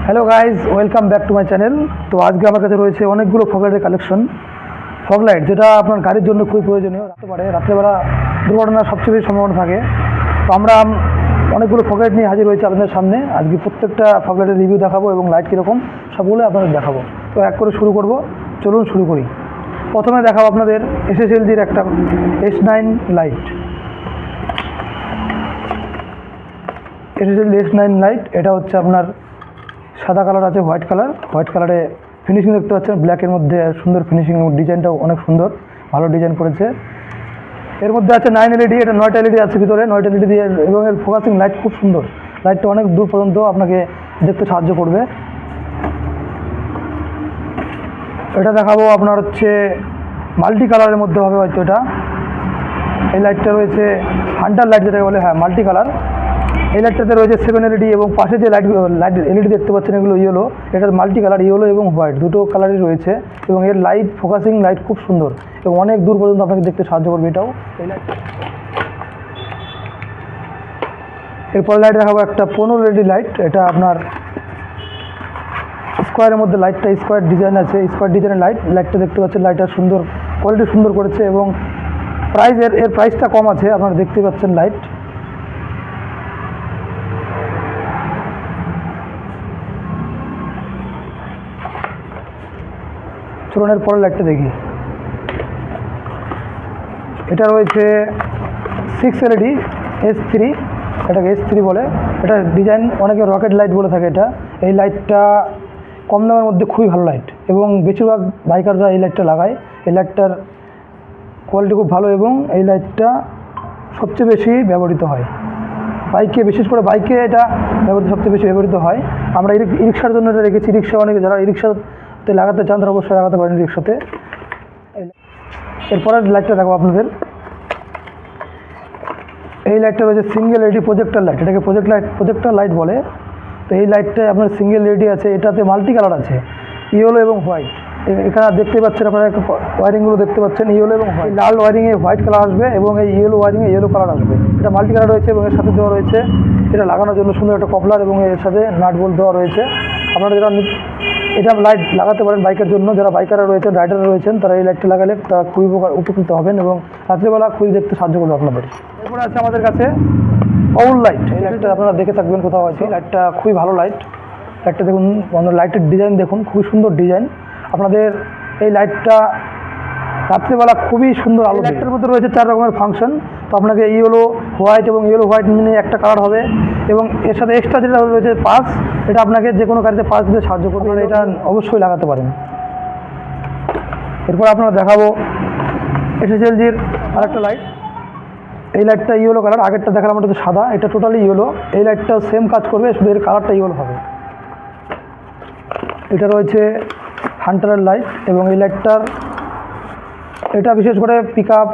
Hello guys, welcome back to my channel. তো আজকে আমার কাছে রয়েছে অনেকগুলো ফগলাইটের কালেকশন। ফগলাইট যেটা আপনার গাড়ির জন্য খুবই প্রয়োজনীয়, রাখতে পারে রাত্রেবেলা দুর্ঘটনার সবচেয়ে বেশি সম্ভাবনা থাকে। তো আমরা অনেকগুলো ফগলাইট নিয়ে হাজির হয়েছি আপনাদের সামনে। আজকে প্রত্যেকটা ফগলাইটের রিভিউ দেখাবো এবং লাইট কীরকম সবগুলো আপনাদের দেখাবো। তো এক করে শুরু করব, চলুন শুরু করি। প্রথমে দেখাবো আপনাদের SSLG-র একটা S9 light. SSLG S9 light, এটা হচ্ছে আপনার সাদা কালার আছে, হোয়াইট কালারে ফিনিশিং দেখতে পাচ্ছেন, ব্ল্যাকের মধ্যে সুন্দর ফিনিশিং এবং ডিজাইনটাও অনেক সুন্দর, ভালো ডিজাইন করেছে। এর মধ্যে আছে 9 LED, এটা 9টা LED আছে ভিতরে, 9টা LED দিয়ে, এবং এর ফোকাসিং লাইট খুব সুন্দর। লাইটটা অনেক দূর পর্যন্ত আপনাকে দেখতে সাহায্য করবে। এটা দেখাবো আপনার হচ্ছে মাল্টি কালারের মধ্যে হবে হয়তো এটা। এই লাইটটা রয়েছে হান্টার লাইট যেটাকে বলে, হ্যাঁ মাল্টি কালার। এই লাইটটাতে রয়েছে 7 LED এবং পাশে যে লাইট LED দেখতে পাচ্ছেন এগুলো ইয়েলো। এটার মাল্টি কালার, ইয়েলো এবং হোয়াইট দুটো কালারই রয়েছে, এবং এর লাইট ফোকাসিং লাইট খুব সুন্দর এবং অনেক দূর পর্যন্ত আপনাকে দেখতে সাহায্য করবে এটাও। এই লাইট এরপর লাইট দেখাবো একটা 15 LED লাইট। এটা আপনার স্কোয়ারের মধ্যে, লাইটটা স্কোয়ার ডিজাইন আছে, স্কোয়ার ডিজাইনের লাইটটা দেখতে পাচ্ছেন। লাইটটা সুন্দর, কোয়ালিটি সুন্দর করেছে এবং এর প্রাইসটা কম আছে, আপনারা দেখতে পাচ্ছেন লাইট। চলুন এর পরের লাইটটা দেখি। এটা রয়েছে 6 LED S3, এটাকে S3 বলে। এটা ডিজাইন অনেকে রকেট লাইট বলে থাকে এটা। এই লাইটটা কম দামের মধ্যে খুবই ভালো লাইট, এবং বেশিরভাগ বাইকাররা এই লাইটটা লাগায়। এই লাইটটার কোয়ালিটি খুব ভালো এবং এই লাইটটা সবচেয়ে বেশি ব্যবহৃত হয় বাইকে, বিশেষ করে বাইকে এটা সবচেয়ে বেশি ব্যবহৃত হয়। আমরা রিক্সার জন্য এটা রেখেছি। রিক্সা অনেকে যারা রিক্সাতে লাগাতে চান তারা অবশ্যই লাগাতে পারেন রিক্সাতে। এরপরের লাইটটা দেখো আপনাদের। এই লাইটটা রয়েছে সিঙ্গেল LED প্রজেক্টর লাইট, এটাকে প্রজেক্টর লাইট বলে। তো এই লাইটটায় আপনার সিঙ্গেল LED আছে, এটাতে মাল্টি কালার আছে, ইয়েলো এবং হোয়াইট। এখানে দেখতে পাচ্ছেন আপনারা ওয়ারিংগুলো দেখতে পাচ্ছেন, ইয়েলো এবং হোয়াইট। লাল ওয়ারিংয়ে হোয়াইট কালার আসবে এবং এই ইয়েলো ওয়ারিংয়ে ইয়েলো কালার আসবে। এটা মাল্টি কালার রয়েছে এবং এর সাথে দেওয়া রয়েছে এটা লাগানোর জন্য সুন্দর একটা কপলার, এবং এর সাথে নাট বোল্ট দেওয়া রয়েছে। আপনারা যারা এটা লাইট লাগাতে পারেন বাইকের জন্য, যারা বাইকাররা রয়েছেন, রাইডাররা রয়েছেন, তারা এই লাইটটা লাগালে তারা খুবই উপকৃত হবেন এবং রাত্রিবেলা খুবই দেখতে সাহায্য করবে আপনাদের। এরপরে আছে আমাদের কাছে বাউল লাইট। এই লাইটটা আপনারা দেখে থাকবেন কোথাও আছে। লাইটটা খুবই ভালো লাইট। লাইটটা দেখুন, লাইটের ডিজাইন দেখুন, খুবই সুন্দর ডিজাইন। আপনাদের এই লাইটটা রাত্রিবেলা খুবই সুন্দর আলো। লাইটটার মধ্যে রয়েছে 4 রকমের ফাংশন। তো আপনাকে ইয়েলো হোয়াইট এবং ইয়েলো হোয়াইট মিলে একটা কালার হবে, এবং এর সাথে এক্সট্রা যেটা রয়েছে পাস, এটা আপনাকে যে কোনো গাড়িতে পাস দিতে সাহায্য করবে, এটা অবশ্যই লাগাতে পারেন। এরপর আপনারা দেখাবো SSLG-র আরেকটা লাইট। এই লাইটটা ইয়েলো কালার, আগেরটা দেখালাম ওটা তো সাদা, এটা টোটালি ইয়েলো। এই লাইটটা সেম কাজ করবে, শুধু এর কালারটা ইয়েলো হবে। এটা রয়েছে হান্টারের লাইট, এবং এই লাইটটার এটা বিশেষ করে পিকআপ,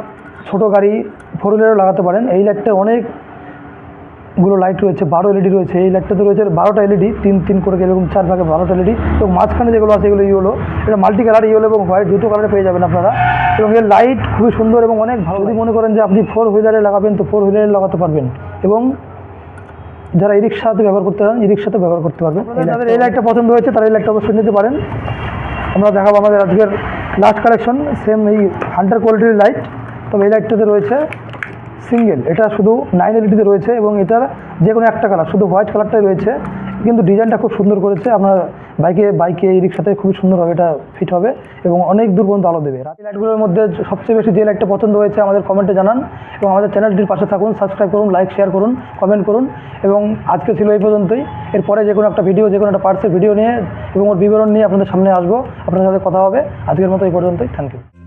ছোটো গাড়ি, 4 হুইলারও লাগাতে পারেন। এই লাইটটার অনেকগুলো লাইট রয়েছে, 12 LED রয়েছে। এই লাইটটাতে রয়েছে 12টা LED, 3 করে এরকম 4 ভাগে 12টা LED, এবং মাঝখানে যেগুলো আছে এগুলো ইয়েলো। এটা মাল্টি কালার, ইয়েলো এবং হোয়াইট দুটো কালারে পেয়ে যাবেন আপনারা, এবং এর লাইট খুবই সুন্দর এবং অনেক ভালো। যদি মনে করেন যে আপনি 4 হুইলারে লাগাবেন, তো 4 হুইলারে লাগাতে পারবেন, এবং যারা ই রিক্সাতে ব্যবহার করতে পারেন, ই রিক্সাতে ব্যবহার করতে পারবেন। যাদের এই লাইটটা পছন্দ হয়েছে তারা এই লাইটটা অবশ্যই নিতে পারেন। আমরা দেখাবো আমাদের আজকের লাস্ট কালেকশন, সেম এই হান্টার কোয়ালিটির লাইট। তবে এই লাইটটাতে রয়েছে সিঙ্গেল, এটা শুধু 9 LED রয়েছে, এবং এটার যে কোনো একটা কালার, শুধু হোয়াইট কালারটাই রয়েছে, কিন্তু ডিজাইনটা খুব সুন্দর করেছে। আপনার বাইকে এই রিক্সাতে খুবই সুন্দরভাবে এটা ফিট হবে এবং অনেক দূর পর্যন্ত আলো দেবে। রাতের লাইটগুলোর মধ্যে সবচেয়ে বেশি যে লাইটটা পছন্দ হয়েছে আমাদের কমেন্টে জানান, এবং আমাদের চ্যানেলটির পাশে থাকুন, সাবস্ক্রাইব করুন, লাইক শেয়ার করুন, কমেন্ট করুন। এবং আজকে ছিল এই পর্যন্তই। এরপরে যে কোনো একটা ভিডিও, যে কোনো একটা পার্টসের ভিডিও নিয়ে এবং ওর বিবরণ নিয়ে আপনাদের সামনে আসবো, আপনাদের সাথে কথা হবে। আজকের মতো এই পর্যন্তই। Thank you.